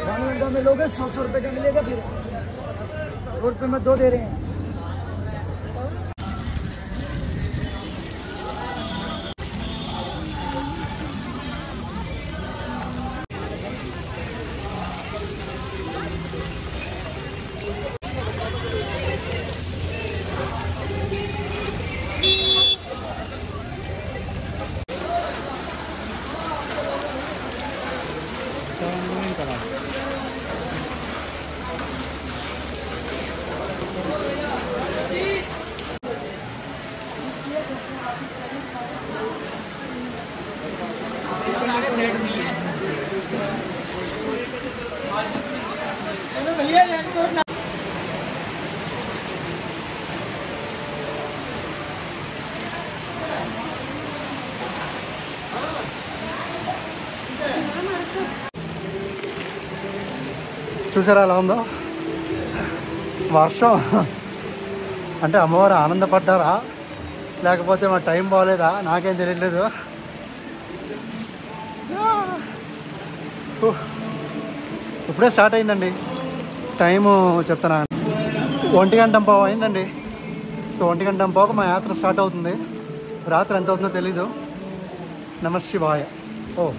घंटा में लोगे 100 रुपए का मिलेगा। फिर 100 रुपए में 2 दे रहे हैं। చూసారా ఎలా ఉందో వర్షం. అంటే అమ్మవారు ఆనందపడ్డారా లేకపోతే మా టైం బాగోలేదా నాకేం తెలియట్లేదు. ఇప్పుడే స్టార్ట్ అయిందండి. టైము చెప్తానా 1:15 అయిందండి. సో 1:15 మా యాత్ర స్టార్ట్ అవుతుంది. రాత్రి ఎంత అవుతుందో తెలీదు. నమ శివాయ. ఓ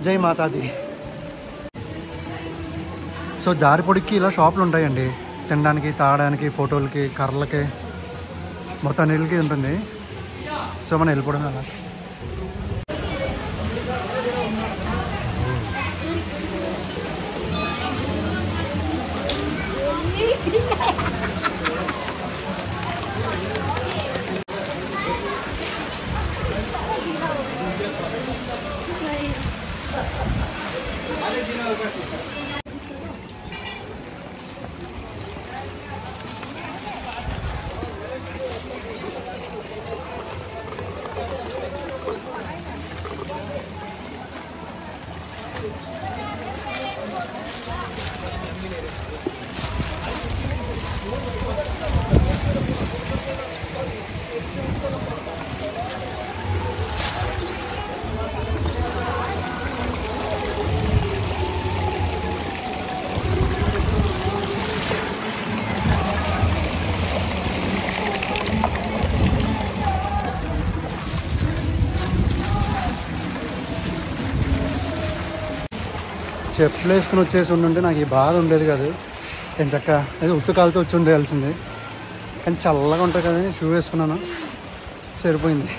జై మాతాది. సో దారి పొడికి ఇలా షాపులు ఉంటాయండి. తినడానికి, తాగడానికి, ఫోటోలకి, కర్రలకి, మొత్తం అన్నిటికి ఉంటుంది. సో మనం వెళ్ళిపోవడం అలా. చెప్పులు వేసుకుని వచ్చేసి ఉండుంటే నాకు ఈ బాధ ఉండేది కాదు. నేను చక్కగా ఏదో ఉత్తకాలతో వచ్చి ఉండేయాల్సింది. కానీ చల్లగా ఉంటుంది కదా షూ వేసుకున్నాను, సరిపోయింది.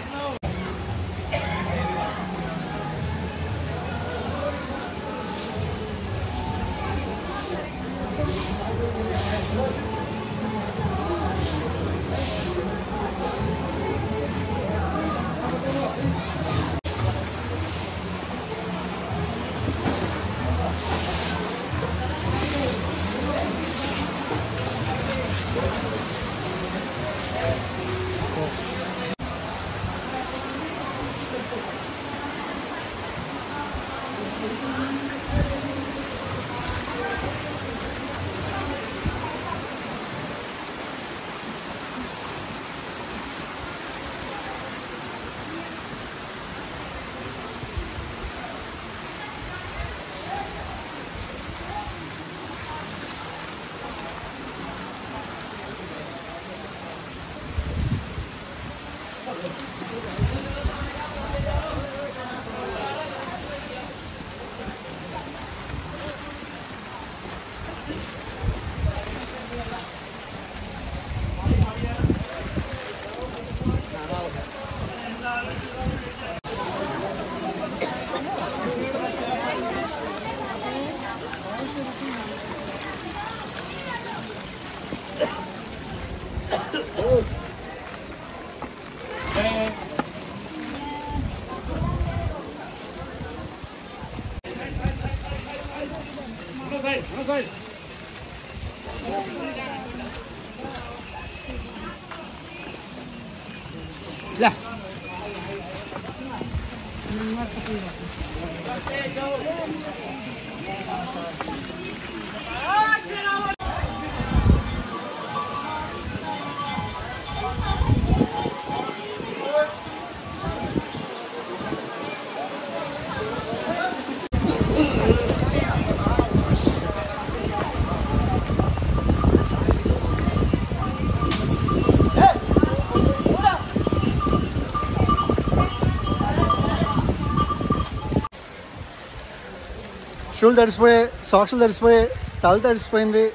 షూలు తడిసిపోయి, సాక్స్లు తడిసిపోయి, తల తడిసిపోయింది.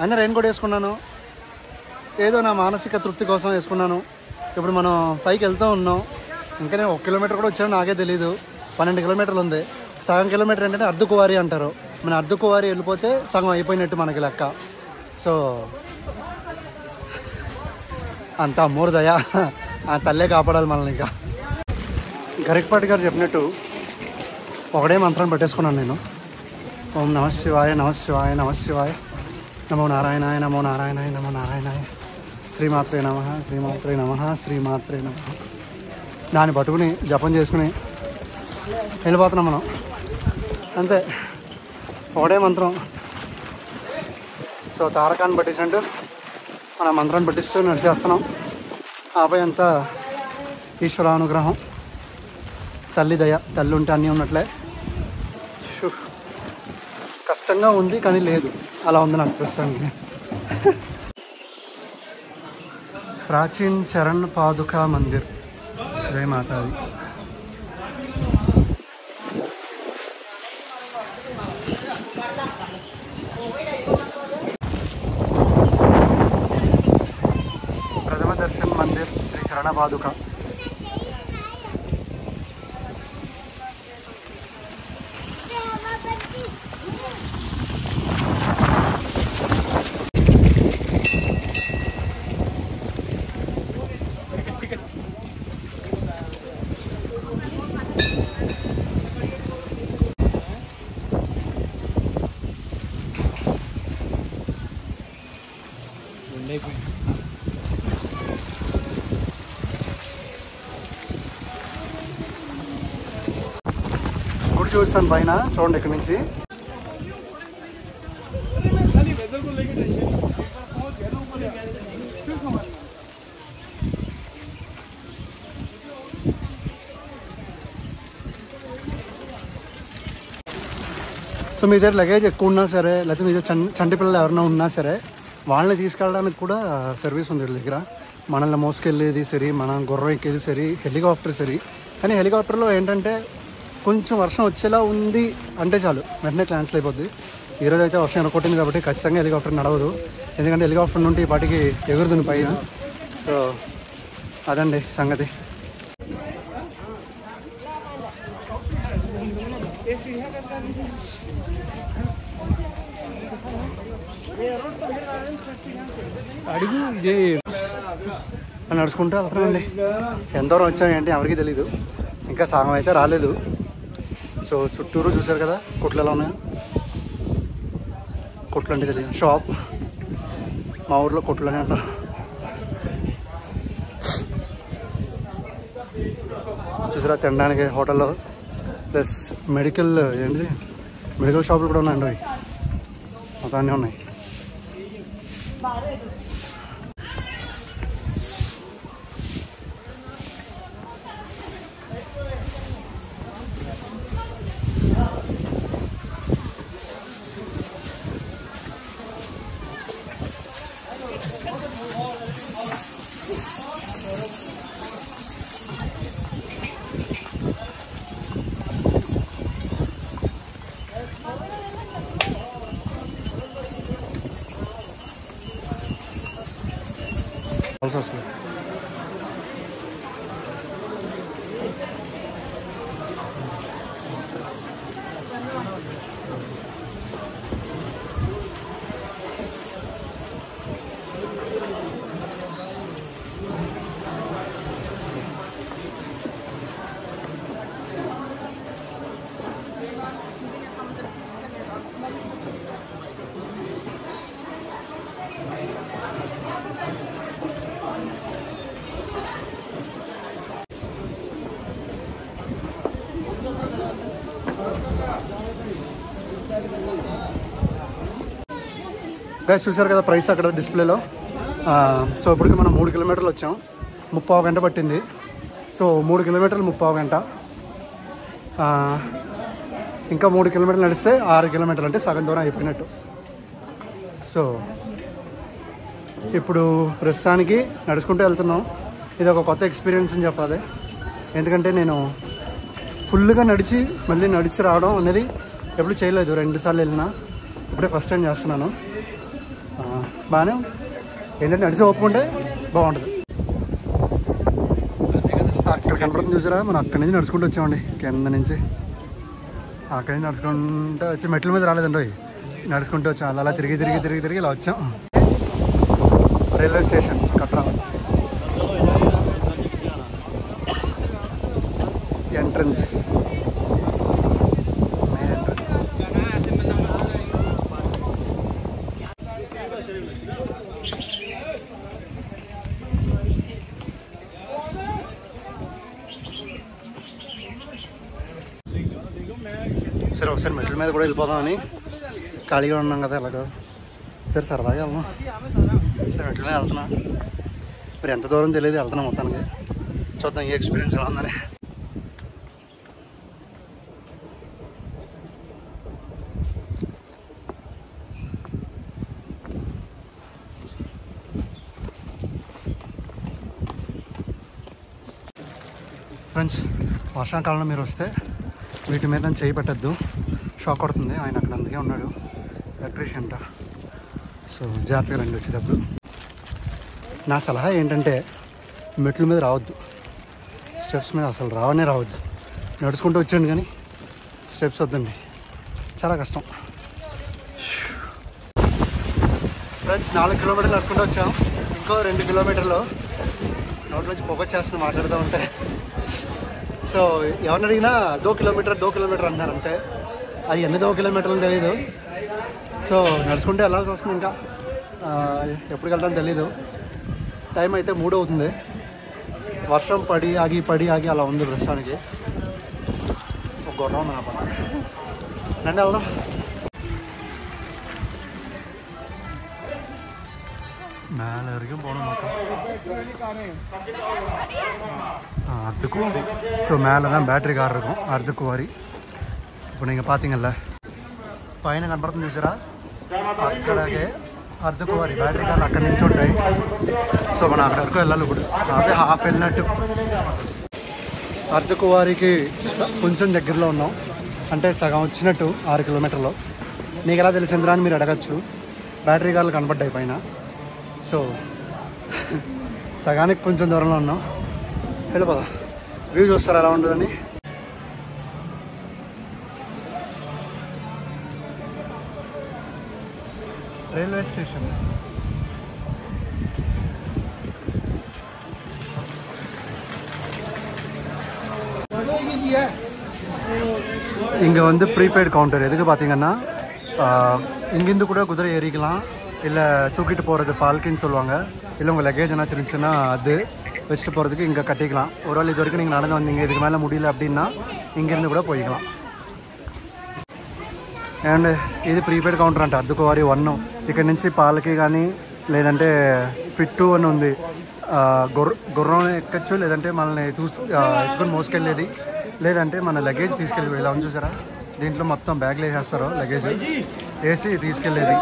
అయినా రెయిన్ కోట్ వేసుకున్నాను. ఏదో నా మానసిక తృప్తి కోసం వేసుకున్నాను. ఇప్పుడు మనం పైకి వెళ్తూ ఉన్నాం. ఇంకా నేను 1 కిలోమీటర్ కూడా వచ్చాను నాకే తెలీదు. 12 కిలోమీటర్లు ఉంది. సగం కిలోమీటర్ ఏంటంటే అర్ధకువారి అంటారు. మన అర్ధకువారి వెళ్ళిపోతే సగం అయిపోయినట్టు మనకి లెక్క. సో అంత అమ్మోరు దయా, ఆ తల్లే కాపాడాలి మనల్ని. ఇంకా గరికపాటి గారు చెప్పినట్టు ఒకటే మంత్రం పెట్టేసుకున్నాను నేను. ఓం నమ శివాయ, నమ శివాయ, నమ శివాయ, నమో నారాయణాయ, నమో నారాయణాయ, నమో నారాయణాయ, శ్రీమాత్రే నమ, శ్రీమాత్రే నమ, శ్రీమాత్రే నమ. దాన్ని పట్టుకుని జపం చేసుకుని వెళ్ళిపోతున్నాం మనం. అంతే, ఒకటే మంత్రం. సో తారకాన్ని పట్టించినట్టు మన మంత్రాన్ని పట్టిస్తూ నడిచేస్తున్నాం. ఆపై అంతా ఈశ్వరానుగ్రహం, తల్లి దయ. తల్లి ఉంటే అన్నీ ఉన్నట్లే. కష్టంగా ఉంది కానీ లేదు, అలా ఉంది నాకు ప్రస్తుతానికి. ప్రాచీన్ చరణ్ పాదుకా మందిర్, జై మాతాది. ప్రథమ దర్శన్ మందిర్, శ్రీ చరణ పాదుక. గుడి చూస్తాను పైన, చూడండి ఇక్కడ నుంచి. సో మీ దగ్గర లగేజ్ ఎక్కువ ఉన్నా సరే, లేకపోతే మీ దగ్గర చంటి పిల్లలు ఎవరైనా ఉన్నా సరే, వాళ్ళని తీసుకెళ్ళడానికి కూడా సర్వీస్ ఉంది వీళ్ళ దగ్గర. మనల్ని మోసుకెళ్ళేది సరి, మనం గుర్రం ఎక్కేది సరి, హెలికాప్టర్ సరి. కానీ హెలికాప్టర్లో ఏంటంటే కొంచెం వర్షం వచ్చేలా ఉంది అంటే చాలు, వెంటనే క్యాన్సిల్ అయిపోద్ది. ఈరోజు అయితే వర్షం ఎనకొట్టింది కాబట్టి ఖచ్చితంగా హెలికాప్టర్ నడవదు. ఎందుకంటే హెలికాప్టర్ నుండి పాటికి ఎగురుతుంది పైన. సో అదండి సంగతి. అడుగు ఇదే నడుచుకుంటూ వెళ్తున్నామండి. ఎంత దూరం వచ్చాం ఏంటి ఎవరికి తెలీదు. ఇంకా సగం అయితే రాలేదు. సో చుట్టూరు చూసారు కదా కొట్లు ఎలా ఉన్నాయో. కొట్లు అంటే తెలియదు, షాప్. మా ఊర్లో కొట్లు అని అంటారు. చూసారా తినడానికి హోటల్లో, ప్లస్ మెడికల్ ఏంటి మెడికల్ షాపులు కూడా ఉన్నాయండి. అవి మొత్తాన్ని ఉన్నాయి. వస్తుంది. గైస్ చూసారు కదా ప్రైస్ అక్కడ డిస్ప్లేలో. సో ఇప్పటికి మనం 3 కిలోమీటర్లు వచ్చాం. 30 గంట పట్టింది. సో 3 కిలోమీటర్లు 30 గంట. ఇంకా 3 కిలోమీటర్లు నడిస్తే 6 కిలోమీటర్లు, అంటే సగం దూరం అయిపోయినట్టు. సో ఇప్పుడు ప్రస్తుతానికి నడుచుకుంటూ వెళ్తున్నాం. ఇది ఒక కొత్త ఎక్స్పీరియన్స్ అని చెప్పాలి. ఎందుకంటే నేను ఫుల్గా నడిచి మళ్ళీ నడిచి రావడం అనేది ఎప్పుడు చేయలేదు, 2 సార్లు వెళ్ళినా, ఇప్పుడే ఫస్ట్ టైం చేస్తున్నాను. బాగానే ఏంటంటే నడిచి ఒప్పుకుంటే బాగుంటుంది. అక్కడ కనపడుతుంది చూసారా, మనం అక్కడి నుంచి నడుచుకుంటూ వచ్చామండి. కింద నుంచి అక్కడి నుంచి నడుచుకుంటూ వచ్చి మెట్ల మీద రాలేదండి, నడుచుకుంటూ వచ్చాం. అలా తిరిగి ఇలా వచ్చాం. Railway station Katra entrance. సరే ఒకసారి మెట్ల మీద కూడా వెళ్ళిపోదామని, ఖాళీగా ఉన్నాం కదా ఎలాగో. సరే సరదాగా వెళ్దాం. సరే మెట్ల మీద వెళ్తున్నా, మరి ఎంత దూరం తెలియదు, వెళ్తున్నా మొత్తానికి. చూద్దాం ఈ ఎక్స్పీరియన్స్ ఎలా ఉందని. ఫ్రెండ్స్, వర్షాకాలంలో మీరు వస్తే వీటి మీద చేయి పెట్టద్దు, షాక్ కొడుతుంది. ఆయన అక్కడ అందుకే ఉన్నాడు, ఎలక్ట్రీషియన్ అంట. సో జాగ్రత్తగా రండి వచ్చేటప్పుడు. నా సలహా ఏంటంటే మెట్ల మీద రావద్దు, స్టెప్స్ మీద అసలు రావద్దు. నడుచుకుంటూ వచ్చాను కానీ స్టెప్స్ వద్దండి, చాలా కష్టం. ఫ్రెండ్స్, 4 కిలోమీటర్లు నడుచుకుంటూ వచ్చాం. ఇంకో 2 కిలోమీటర్లు నోటి నుంచి పొగొచ్చేస్తుంది మాట్లాడుతూ ఉంటే. సో ఎవరిని అడిగినా 2 కిలోమీటర్ అంటారు అంతే. అది ఎన్ని 2 కిలోమీటర్లు తెలీదు. సో నడుచుకుంటే వెళ్ళాల్సి వస్తుంది. ఇంకా ఎప్పటికి వెళ్తానో తెలీదు. టైం అయితే 3 అవుతుంది. వర్షం పడి ఆగి అలా ఉంది ప్రస్తుతానికి. ఒక గుర్రం ఉంది నా పక్కన. రండి వెళ్దాం. மேலே வரைக்கும் போகணும் மக்கள். அர்த்தக்குவாரி. ஸோ மேலே தான் பேட்டரி கார் இருக்கும், அர்த்தக்குவாரி. இப்போ நீங்கள் பார்த்தீங்கல்ல పైన కనపడుతుంది చూసారా, అక్కడికే అర్ధకువారి బ్యాటరీ కార్లు అక్కడి నుంచి ఉంటాయి. సో మనం అక్కడి వరకు వెళ్ళాలి. ఇప్పుడు అదే హాఫ్ వెళ్ళినట్టు. అర్ధకువారికి కొంచెం దగ్గరలో ఉన్నాం, అంటే సగం వచ్చినట్టు 6 కిలోమీటర్లు. నీకు ఎలా తెలిసిందిరా అని మీరు అడగచ్చు. బ్యాటరీ కార్లు కనపడ్డాయి పైన. సో సగానికి కొంచెం దూరంలో ఉన్నాం. వెళ్ళిపోదాం. వ్యూ చూస్తారా ఎలా ఉంటుందని. Railway station. இங்கே வந்து ப்ரீபெய்டு கவுண்டர். எதுக்கு பார்த்தீங்கன்னா இங்கேருந்து கூட குதிரை ஏறிக்கலாம், இல்லை தூக்கிட்டு போகிறது பால்கின்னு சொல்லுவாங்க, இல்லை உங்கள் லக்கேஜ் என்னாச்சு இருந்துச்சுன்னா அது வச்சுட்டு போகிறதுக்கு இங்கே கட்டிக்கலாம். ஒரு வேளை இது வரைக்கும் நீங்கள் நடந்து வந்தீங்க, இதுக்கு மேலே முடியல அப்படின்னா இங்கேருந்து கூட போய்க்கலாம். అండ్ ఇది ప్రీపెయిడ్ కౌంటర్ అంట అర్ధకువారి 1. ఇక్కడ నుంచి పాలకి కానీ లేదంటే పిట్టు అని ఉంది, గుర్రం ఎక్కచ్చు, లేదంటే మనల్ని ఎత్తుకొని మోసుకెళ్ళేది, లేదంటే మన లగేజ్ తీసుకెళ్ళి ఇలా ఉంది చూసారా. దీంట్లో మొత్తం బ్యాగ్లు వేసేస్తారు, లగేజ్ వేసి తీసుకెళ్ళేది.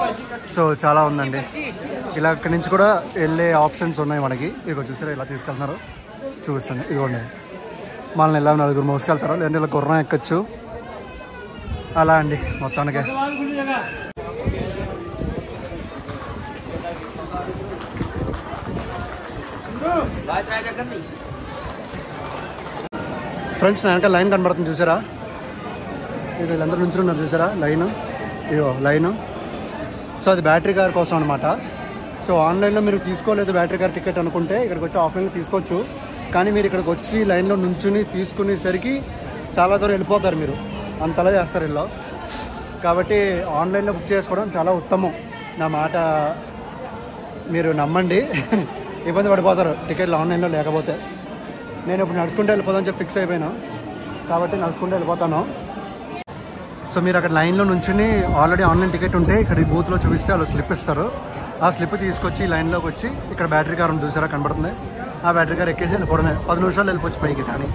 సో చాలా ఉందండి. ఇలా ఇక్కడి నుంచి కూడా వెళ్ళే ఆప్షన్స్ ఉన్నాయి మనకి. ఇదిగో చూసారా ఇలా తీసుకెళ్తున్నారు, చూస్తాను. ఇదిగోండి మనల్ని ఎలా 4 మోసుకెళ్తారు, లేదంటే ఇలా గుర్రం ఎక్కచ్చు, అలా అండి మొత్తానికి. ఫ్రెండ్స్, నా వెనక లైన్ కనబడుతుంది చూసారా. ఇది వీళ్ళందరూ నుంచి ఉన్నారు చూసారా లైన్, ఇదిగో లైను. సో అది బ్యాటరీ కార్ కోసం అనమాట. సో ఆన్లైన్లో మీరు తీసుకోలేదు బ్యాటరీ కార్ టికెట్ అనుకుంటే ఇక్కడికి వచ్చి ఆఫ్లైన్లో తీసుకోవచ్చు. కానీ మీరు ఇక్కడికి వచ్చి లైన్లో నుంచుని తీసుకునేసరికి చాలా దూరం వెళ్ళిపోతారు, మీరు అంతలా చేస్తారు ఇలా. కాబట్టి ఆన్లైన్లో బుక్ చేసుకోవడం చాలా ఉత్తమం. నా మాట మీరు నమ్మండి, ఇబ్బంది పడిపోతారు టికెట్లు ఆన్లైన్లో లేకపోతే. నేను ఇప్పుడు నడుచుకుంటూ వెళ్ళిపోదామని చెప్పి ఫిక్స్ అయిపోయాను, కాబట్టి నడుచుకుంటూ వెళ్ళిపోతాను. సో మీరు అక్కడ లైన్లో నుంచుని ఆల్రెడీ ఆన్లైన్ టికెట్ ఉంటే ఇక్కడ ఈ బూత్లో చూపిస్తే వాళ్ళు స్లిప్ ఇస్తారు. ఆ స్లిప్ తీసుకొచ్చి లైన్లోకి వచ్చి ఇక్కడ బ్యాటరీ కార్ ఉంది చూసారా కనబడుతుంది, ఆ బ్యాటరీ కార్ ఎక్కేసి వెళ్ళిపోవడమే. 10 నిమిషాలు వెళ్ళిపోవచ్చు పైకి. కానీ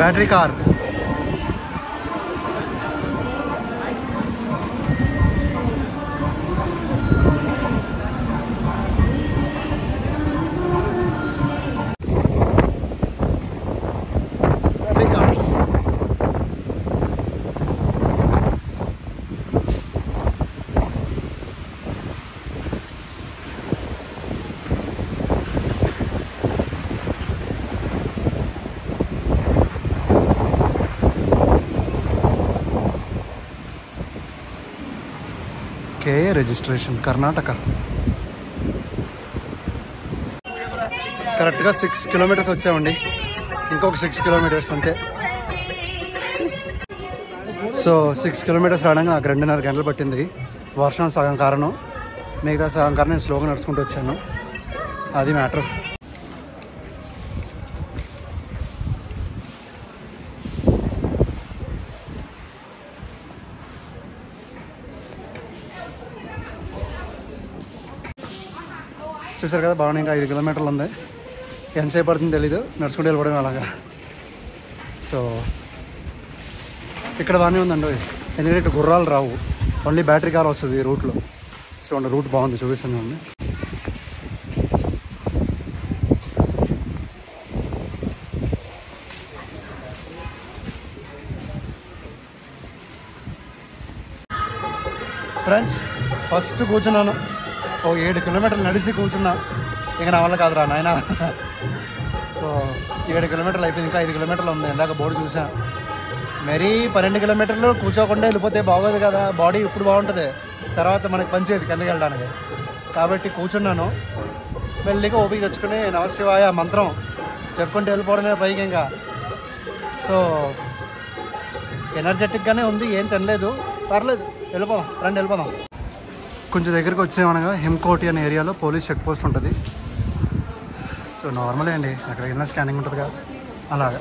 battery car KA registration Karnataka. కరెక్ట్గా 6 కిలోమీటర్స్ వచ్చామండి, ఇంకొక 6 కిలోమీటర్స్ అంతే. సో 6 కిలోమీటర్స్ రావడానికి నాకు 2.5 గంటలు పట్టింది. వర్షం సగం కారణం, మిగతా సగం కారణం నేను స్లోగా నడుచుకుంటూ వచ్చాను. అది మ్యాటర్. చూసారు కదా, బాగానే ఇంకా 5 కిలోమీటర్లు ఉంది. ఎంతసేపు పడుతుందో తెలీదు, నడుచుకుంటూ వెళ్ళిపోవడం అలాగా. సో ఇక్కడ బాగానే ఉందండి, ఎందుకంటే ఇటు గుర్రాలు రావు, ఓన్లీ బ్యాటరీ కార్ వస్తుంది ఈ రూట్లో. సో రూట్ బాగుంది, చూపిస్తాను ఉంది. ఫ్రెండ్స్, ఫస్ట్ కూర్చున్నాను, ఒక 7 కిలోమీటర్లు నడిచి కూర్చున్నా. ఇక నా వల్ల కాదురా నాయన. సో 7 కిలోమీటర్లు అయిపోయింది, ఇంకా 5 కిలోమీటర్లు ఉంది. ఇందాక బోర్డు చూసా. మరీ 12 కిలోమీటర్లు కూర్చోకుండా వెళ్ళిపోతే బాగోదు కదా, బాడీ ఇప్పుడు బాగుంటుంది, తర్వాత మనకి పనిచేయదు కిందకి వెళ్ళడానికి. కాబట్టి కూర్చున్నాను, మెల్లిగా ఓపిక తెచ్చుకుని నమశివాయ మంత్రం చెప్పుకుంటూ వెళ్ళిపోవడమే పైకి. ఇంకా సో ఎనర్జెటిక్గానే ఉంది, ఏం తినలేదు, పర్లేదు, వెళ్ళిపోదాం, రండి వెళ్ళిపోదాం. కొంచెం దగ్గరికి వచ్చేమనగా హిమ్కోటి అనే ఏరియాలో పోలీస్ చెక్ పోస్ట్ ఉంటుంది. సో నార్మలే అండి, అక్కడ వెళ్ళిన స్కానింగ్ ఉంటుంది కదా, అలాగా.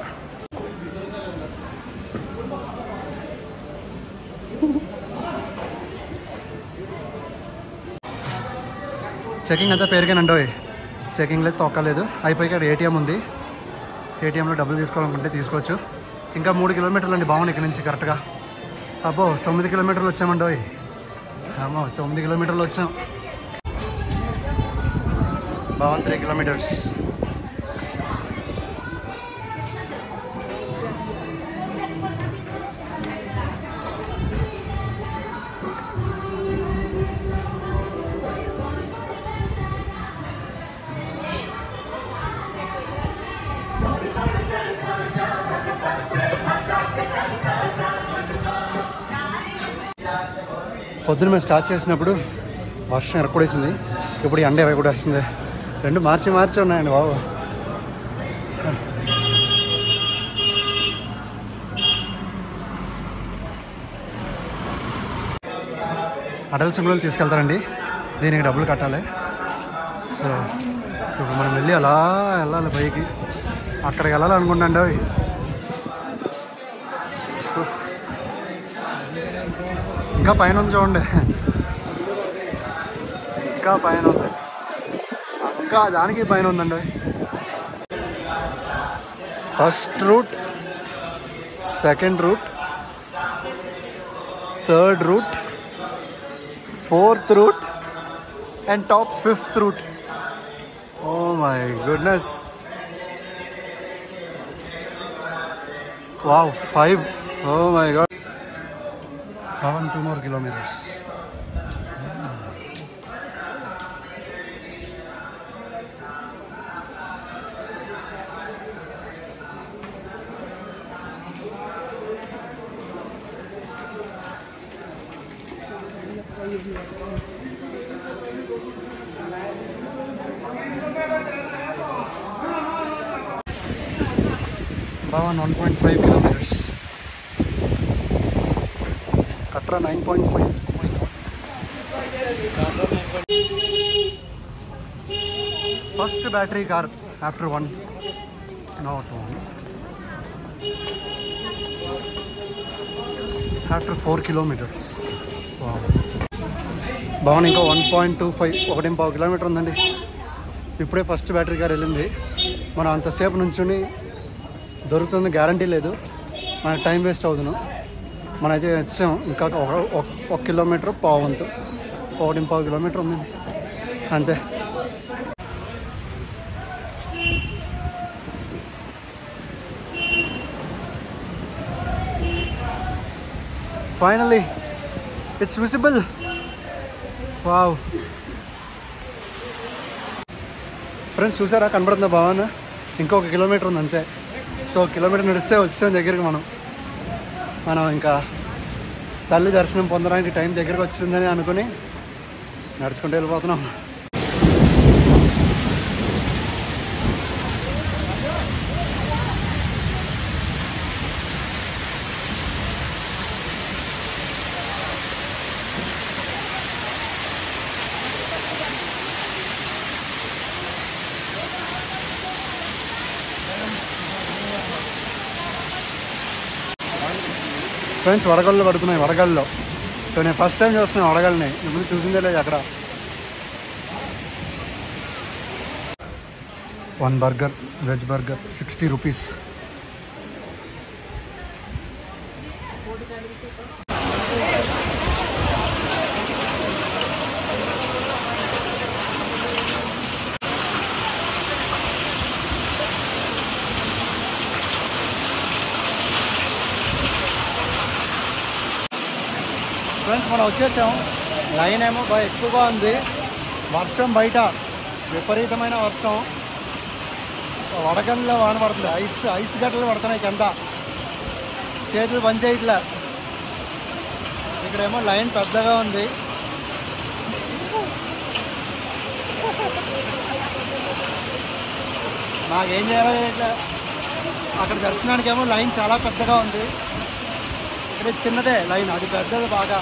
చెకింగ్ అంతా పేరుగానండి, చెకింగ్ లేదు, తొక్కలేదు. అయిపోయి ఇక్కడ ఏటీఎం ఉంది, ఏటీఎంలో డబ్బులు తీసుకోవాలనుకుంటే తీసుకోవచ్చు. ఇంకా 3 కిలోమీటర్లు అండి బాగుంది ఇక్కడ నుంచి కరెక్ట్గా. అబ్బో 9 కిలోమీటర్లు వచ్చామండి. అమ్మో 9 కిలోమీటర్లు వచ్చాం. బాగుంది 3 కిలోమీటర్స్. పొద్దున మేము స్టార్ట్ చేసినప్పుడు వర్షం ఎరకొడేసింది, ఇప్పుడు ఎండ ఎరగొడేస్తుంది. రెండు మార్చి ఉన్నాయండి బాబు. అటల్ సింబల్ తీసుకెళ్తారండి, దీనికి డబ్బులు కట్టాలి. సో ఇప్పుడు మనం వెళ్ళి అలా వెళ్ళాలి పైకి, అక్కడికి వెళ్ళాలనుకుంటాండి. అవి ఇంకా పైన ఉంది చూడండి, ఇంకా పైన ఉంది, ఇంకా దానికి పైన ఉందండి. First route, second route, third route, fourth route and top 5th route. Oh my goodness, wow 5. Oh my God. 2 more kilometers. Bhavan 1.5 kilometers. Katra 9.5. First battery car after 1, not 1. After 4 kilometers. Wow. Bhavan ఇంకా 1.25, 1.5 kilometre ఉందండి. ఇప్పుడే first battery car వెళ్ళింది. మనం అంతసేపు నుంచుని దొరుకుతుంది guarantee లేదు, మనకు టైం వేస్ట్ అవుతున్నాం. మనైతే వచ్చాం, ఇంకా 1 కిలోమీటర్ పావంతు, 1.5 కిలోమీటర్ ఉంది అంతే. Finally it's visible. Wow friends, చూసారా కనబడుతుందా భవన్? ఇంకొక కిలోమీటర్ ఉంది అంతే. సో కిలోమీటర్ నడిస్తే వచ్చాం దగ్గరికి. మనం ఇంకా తల్లి దర్శనం పొందడానికి టైం దగ్గరికి వచ్చిందని అనుకుని నడుచుకుంటూ వెళ్ళిపోతున్నాం. ఫ్రెండ్స్ వడగళ్ళు పడుతున్నాయి, వడగల్లో. సో నేను ఫస్ట్ టైం చూస్తున్నాను వడగల్ని, ఇప్పుడు చూసిందే లేదు అక్కడ. 1 burger, veg burger 60 rupees. Friends మనం వచ్చేసాం. లైన్ ఏమో బాగా ఎక్కువగా ఉంది. వర్షం బయట విపరీతమైన వర్షం, వడగల్లో వాన పడుతుంది. ఐస్ గడ్డలు పడుతున్నాయి కింద, చేతులు పనిచేయట్లే. ఇక్కడేమో లైన్ పెద్దగా ఉంది. నాకేం చేయాలో ఇట్లా. అక్కడ దర్శనానికి ఏమో లైన్ చాలా పెద్దగా ఉంది. ఇక్కడ చిన్నదే లైన్, అది పెద్దది బాగా.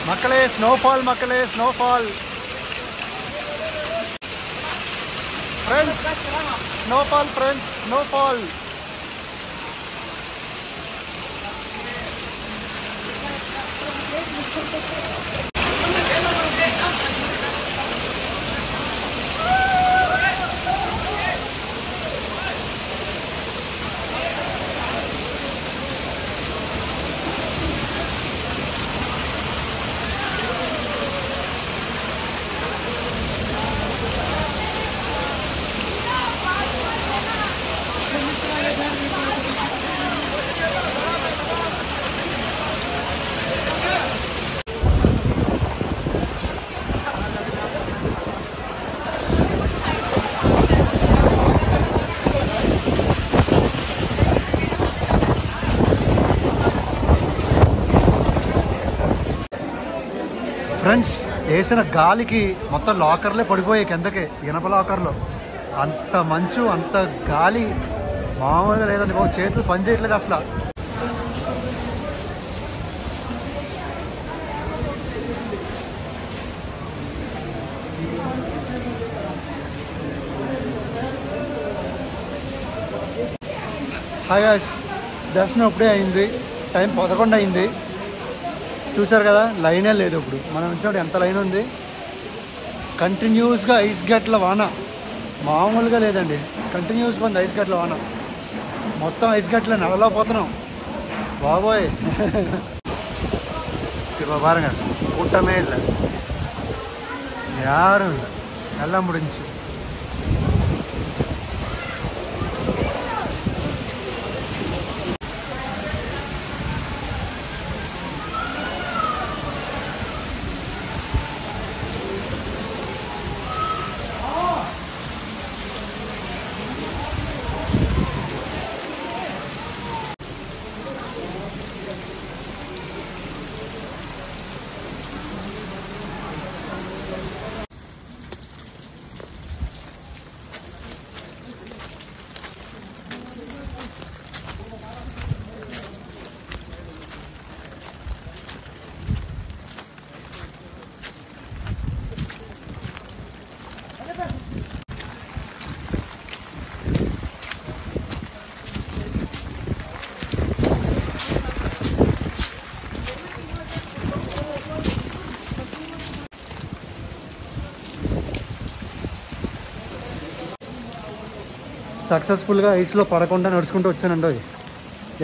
మక్కలే స్నోఫాల్, మక్కలే snowfall. Friends snowfall, friends snowfall. Friends వేసిన గాలికి మొత్తం లాకర్లే పడిపోయాయి కిందకి, ఇనప లాకర్లో. అంత మంచు, అంత గాలి మామూలుగా లేదండి బాబు. చేతులు పని చేయట్లేదు అసలు. హాయ్ గాయ్స్, దర్శనం ఇప్పుడే అయింది. టైం 11 అయింది. చూసారు కదా, లైనే లేదు. ఇప్పుడు మనం వచ్చినప్పుడు ఎంత లైన్ ఉంది. కంటిన్యూస్గా ఐస్ గట్ల వాన, మామూలుగా లేదండి. కంటిన్యూస్గా ఉంది ఐస్ గట్ల వాన. మొత్తం ఐస్ గట్ల నడలేకపోతున్నాం బాబోయ్. இப்போ பாருங்க கூட்டமே இல்லை, யாரும் இல்லை, எல்லாம் முடிஞ்சு. సక్సెస్ఫుల్గా ఐస్లో పడకుండా నడుచుకుంటూ వచ్చానండి.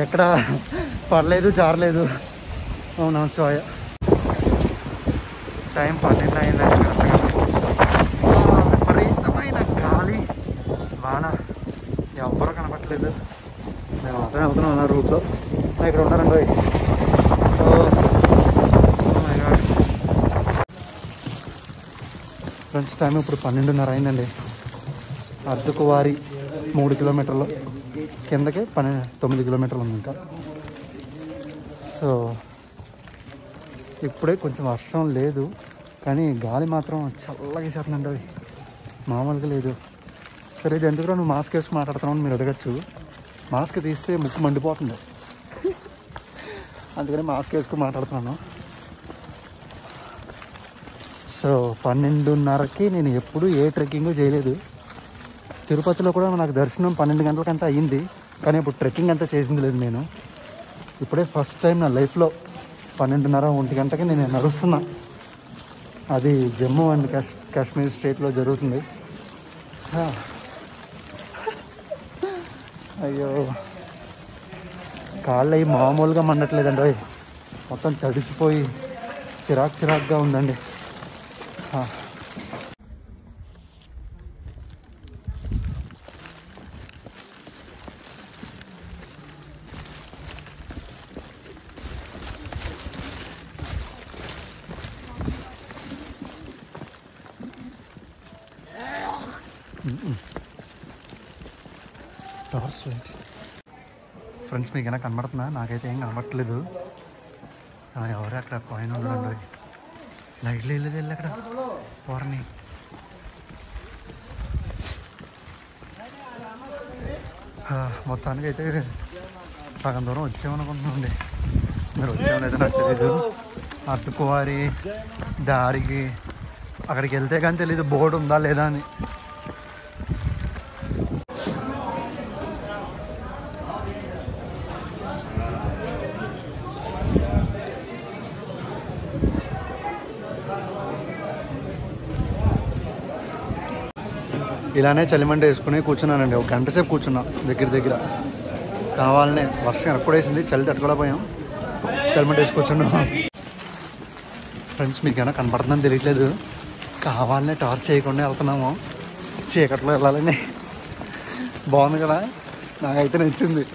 ఎక్కడ పడలేదు, జారలేదు. అవునా శివాయ. టైం 12 అయిందండి. విపరీతమైన గాలి వాన, ఎవ్వరూ కనపట్లేదు. మేము మాత్రం వెళ్తున్నాం అన్న రూట్లో. ఇక్కడ ఉన్నారండి. ఫ్రెండ్స్ టైం ఇప్పుడు 12:30 అయిందండి. అర్ధకువారి 3 కిలోమీటర్లు, కిందకి 9 కిలోమీటర్లు ఉంది ఇంకా. సో ఇప్పుడే కొంచెం వర్షం లేదు, కానీ గాలి మాత్రం చల్లగా వేసేస్తుందండి. అవి మామూలుగా లేదు. సరే ఇది ఎందుకు నువ్వు మాస్క్ వేసి మాట్లాడుతున్నావు అని మీరు అడగచ్చు. మాస్క్ తీస్తే ముక్కు మండిపోతుంది, అందుకని మాస్క్ వేసుకుని మాట్లాడుతున్నాను. సో 12:30కి నేను ఎప్పుడు ఏ ట్రెక్కింగ్ చేయలేదు. తిరుపతిలో కూడా నాకు దర్శనం 12 గంటలకంతా అయ్యింది, కానీ ఇప్పుడు ట్రెక్కింగ్ అంతా చేసింది లేదు. నేను ఇప్పుడే ఫస్ట్ టైం నా లైఫ్లో 12:30, 1 గంటకి నేను నడుస్తున్నా. అది జమ్మూ అండ్ కాశ్మీర్ స్టేట్లో జరుగుతుంది. అయ్యో కాళ్ళు అవి మామూలుగా మండట్లేదండి. మొత్తం తడిచిపోయి చిరాకుగా ఉందండి. టార్చ్ లైట్ ఫ్రెండ్స్ మీకైనా కనబడుతుందా? నాకైతే ఏం కనబడట్లేదు. ఎవరు అక్కడ పైన ఉన్నాడు. లైట్లు వెళ్ళేది వెళ్ళి అక్కడ పోరని. మొత్తానికి అయితే సగం దూరం వచ్చామనుకుంటున్నాండి. మీరు వచ్చామనేది నాకు తెలీదు. అర్ధకువారి దారికి అక్కడికి వెళ్తే కానీ తెలీదు బోర్డు ఉందా లేదా అని. ఇలానే చలిమంట వేసుకుని కూర్చున్నానండి. 1 గంట సేపు కూర్చున్నా దగ్గర. కావాలనే వర్షం ఎక్కడేసింది, చలి తట్టుకోలేకపోయాం. చలిమంట వేసి కూర్చున్నాం. ఫ్రెండ్స్ మీకైనా కనపడుతుందని తెలియట్లేదు, కావాలనే టార్చ్ చేయకుండా వెళ్తున్నాము. చీకట్లో వెళ్ళాలని. బాగుంది కదా, నాకైతే నచ్చింది.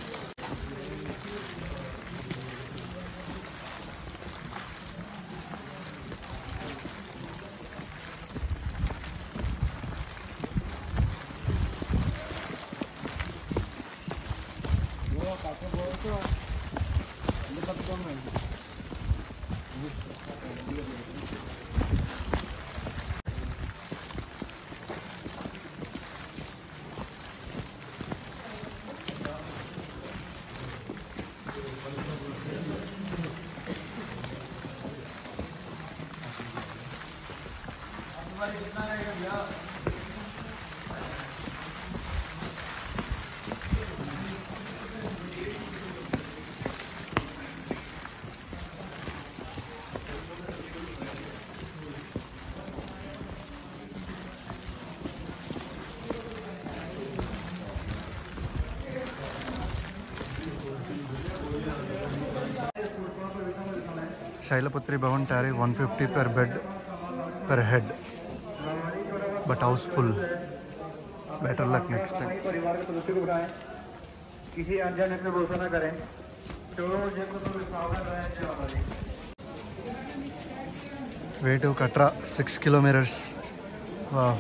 Shailaputri Bhavan tariff 150 per bed per head, but house full. Better luck next time. Way to Katra 6 kilometers. Wow.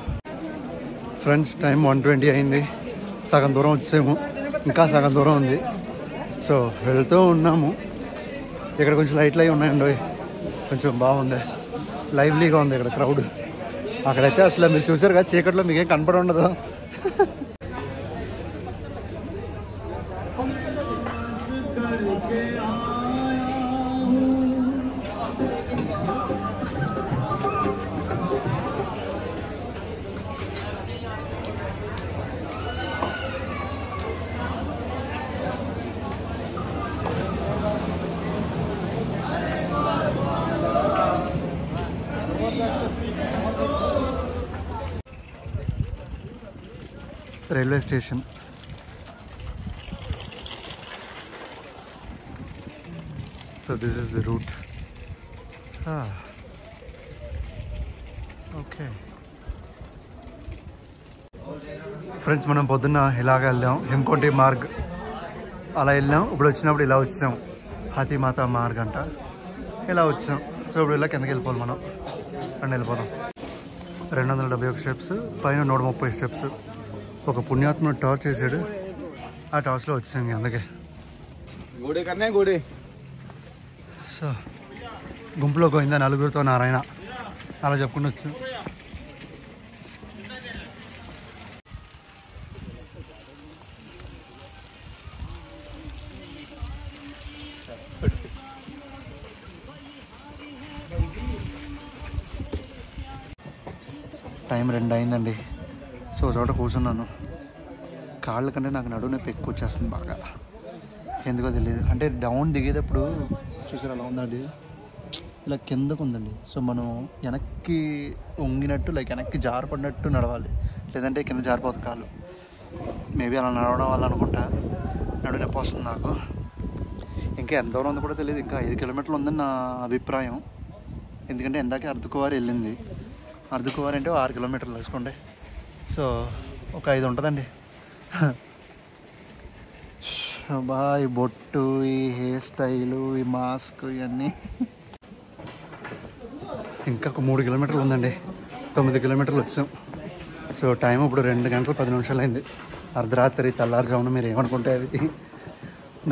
Friends, time 1:20 అయింది. సగం దూరం వచ్చాము, ఇంకా సగం దూరం ఉంది. సో వెళ్తూ ఉన్నాము. ఇక్కడ కొంచెం లైట్లు అవి ఉన్నాయండి, కొంచెం బాగుంది, లైవ్లీగా ఉంది ఇక్కడ క్రౌడ్. అక్కడైతే అసలు మీరు చూసారు కదా, చీకట్లో మీకేం కనపడి ఉండదు. Railway station. So this is the route. Okay friends, మనం పొద్దున్న ఇలాగ వెళ్ళాం, హిమ్కోటి మార్గ్ అలా వెళ్ళాం. ఇప్పుడు వచ్చినప్పుడు ఇలా వచ్చాం, హాతీమాత మార్గ్ అంట, ఇలా వచ్చాం. సో ఇప్పుడు ఇలా కిందకి వెళ్ళిపోవాలి మనం, అండ్ వెళ్ళిపోదాం. 271 స్టెప్స్, పైన 130 స్టెప్స్. ఒక పుణ్యాత్ముడు టార్చ్ చేసాడు, ఆ టార్చ్లో వచ్చాం అందుకే. సో గుంపులో పోయిందా 4గురితో నారాయణ అలా చెప్పుకుంటూ వచ్చాం. టైం 2 అయిందండి. సో చోట కూర్చున్నాను. కాళ్ళ కంటే నాకు నడువు నొప్పి ఎక్కువ వచ్చేస్తుంది బాగా, ఎందుకో తెలియదు. అంటే డౌన్ దిగేటప్పుడు చూసారు అలా ఉందండి, ఇలా కిందకు ఉందండి. సో మనం వెనక్కి వంగినట్టు, లైక్ వెనక్కి జారపడినట్టు నడవాలి, లేదంటే కింద జారిపోతుంది కాళ్ళు. మేబీ అలా నడవడం వల్ల అనుకుంటా నడువు నొప్పి వస్తుంది నాకు. ఇంకా ఎంత దూరం ఉందో కూడా తెలియదు, ఇంకా 5 కిలోమీటర్లు ఉందని నా అభిప్రాయం. ఎందుకంటే ఇందాకే అర్ధకువారి వెళ్ళింది, అర్ధకువారి అంటే 6 కిలోమీటర్లు వేసుకోండి. సో ఒక 5 ఉంటుందండి. బా ఈ బొట్టు, ఈ హెయిర్ స్టైలు, ఈ మాస్క్, ఇవన్నీ. ఇంకా ఒక 3 కిలోమీటర్లు ఉందండి, 9 కిలోమీటర్లు వచ్చాం. సో టైం ఇప్పుడు 2 గంటలు 10 నిమిషాలు అయింది. అర్ధరాత్రి తెల్లారుజామున మీరు ఏమనుకుంటే అది.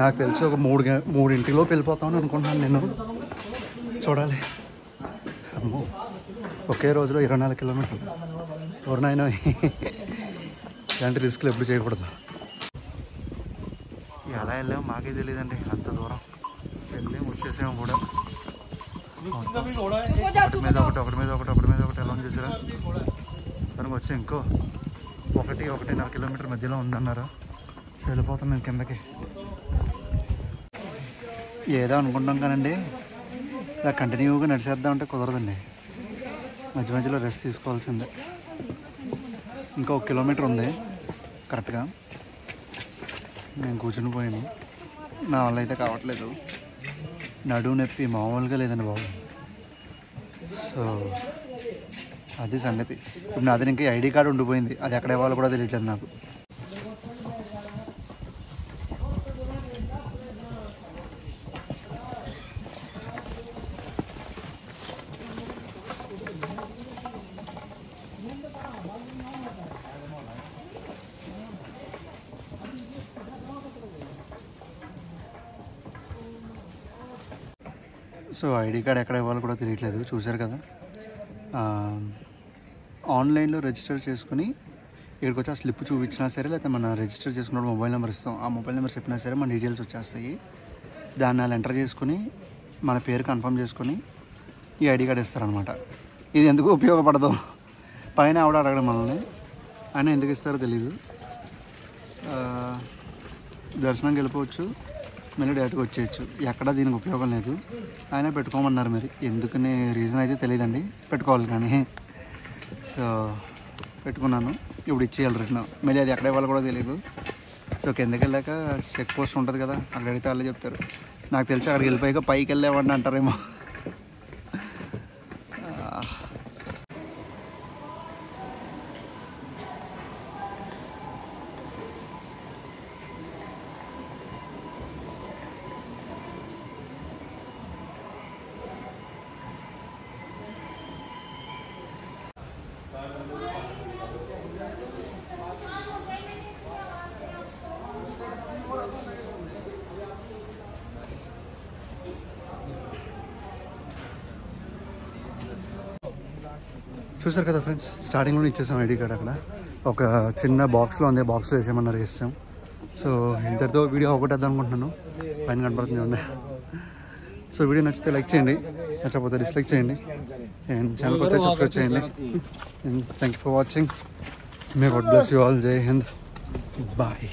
నాకు తెలిసి ఒక 3 వెళ్ళిపోతామని అనుకుంటున్నాను నేను. చూడాలి. అమ్మో, ఒకే రోజులో 24 కిలోమీటర్లు. ఎవరినైనా ఇలాంటి రిస్క్లు ఎప్పుడు చేయకూడదు. ఎలా వెళ్ళాము మాకే తెలియదండి, అంత దూరం వెళ్ళి వచ్చేసాము కూడా. ఒకటి మీద ఒకటి ఎలా చూసారా? తనకు వచ్చి ఇంకో 1-1.5 కిలోమీటర్ మధ్యలో ఉందన్నారు. వెళ్ళిపోతున్నాం కిందకి. ఏదో అనుకుంటాం కానండి, ఇలా కంటిన్యూగా నడిచేద్దామంటే కుదరదండి, మధ్య మధ్యలో రెస్ట్ తీసుకోవాల్సిందే. ఇంకా 1 కిలోమీటర్ ఉంది కరెక్ట్గా. నేను కూర్చుని పోయాను, నా వల్ల అయితే కావట్లేదు. నడువు నొప్పి మామూలుగా లేదండి బాబు. సో అది సంగతి. ఇప్పుడు నాది ఇంకా ఐడి కార్డు ఉండిపోయింది, అది ఎక్కడ ఇవ్వాలో కూడా తెలియట్లేదు నాకు. సో ఐడి కార్డ్ ఎక్కడ ఇవ్వాలో కూడా తెలియట్లేదు, చూశారు కదా. ఆన్లైన్లో రిజిస్టర్ చేసుకుని ఇక్కడికి వచ్చి ఆ స్లిప్ చూపించినా సరే, లేకపోతే మన రిజిస్టర్ చేసుకున్నప్పుడు మొబైల్ నెంబర్ ఇస్తాం, ఆ మొబైల్ నెంబర్ చెప్పినా సరే మన డీటెయిల్స్ వచ్చేస్తాయి. దాన్ని వాళ్ళు ఎంటర్ చేసుకుని మన పేరు కన్ఫర్మ్ చేసుకొని ఈ ఐడి కార్డ్ ఇస్తారనమాట. ఇది ఎందుకు ఉపయోగపడదు, పైన ఆవిడ అడగడం మనల్ని, ఆయన ఎందుకు ఇస్తారో తెలీదు. దర్శనంకి వెళ్ళిపోవచ్చు, మళ్ళీ డైరెక్ట్గా వచ్చేయచ్చు, ఎక్కడ దీనికి ఉపయోగం లేదు. ఆయన పెట్టుకోమన్నారు, మరి ఎందుకనే రీజన్ అయితే తెలియదండి, పెట్టుకోవాలి కానీ. సో పెట్టుకున్నాను, ఇప్పుడు ఇచ్చేయాలి రిటర్న్. మళ్ళీ అది ఎక్కడ ఇవ్వాలో కూడా తెలియదు. సో కిందకి వెళ్ళాక చెక్ పోస్ట్ ఉంటుంది కదా, అక్కడ అడిగితే వాళ్ళే చెప్తారు. నాకు తెలిసి అక్కడికి వెళ్ళిపోయాక పైకి వెళ్ళేవాడిని అంటారేమో. చూసారు కదా ఫ్రెండ్స్, స్టార్టింగ్లోనే ఇచ్చేసాం ఐడి కార్డ్. అక్కడ ఒక చిన్న బాక్స్లో ఉంది, బాక్స్లో వేసేయమన్నారు, వేసాం. సో ఇంతటితో వీడియో ఒకటేద్దాం అనుకుంటున్నాను, పైన కనపడుతుంది చూడండి. సో వీడియో నచ్చితే లైక్ చేయండి, నచ్చకపోతే డిస్లైక్ చేయండి, అండ్ ఛానల్ కొత్త సబ్స్క్రైబ్ చేయండి. And thank you for watching. May God bless you all. జై హింద్. బాయ్.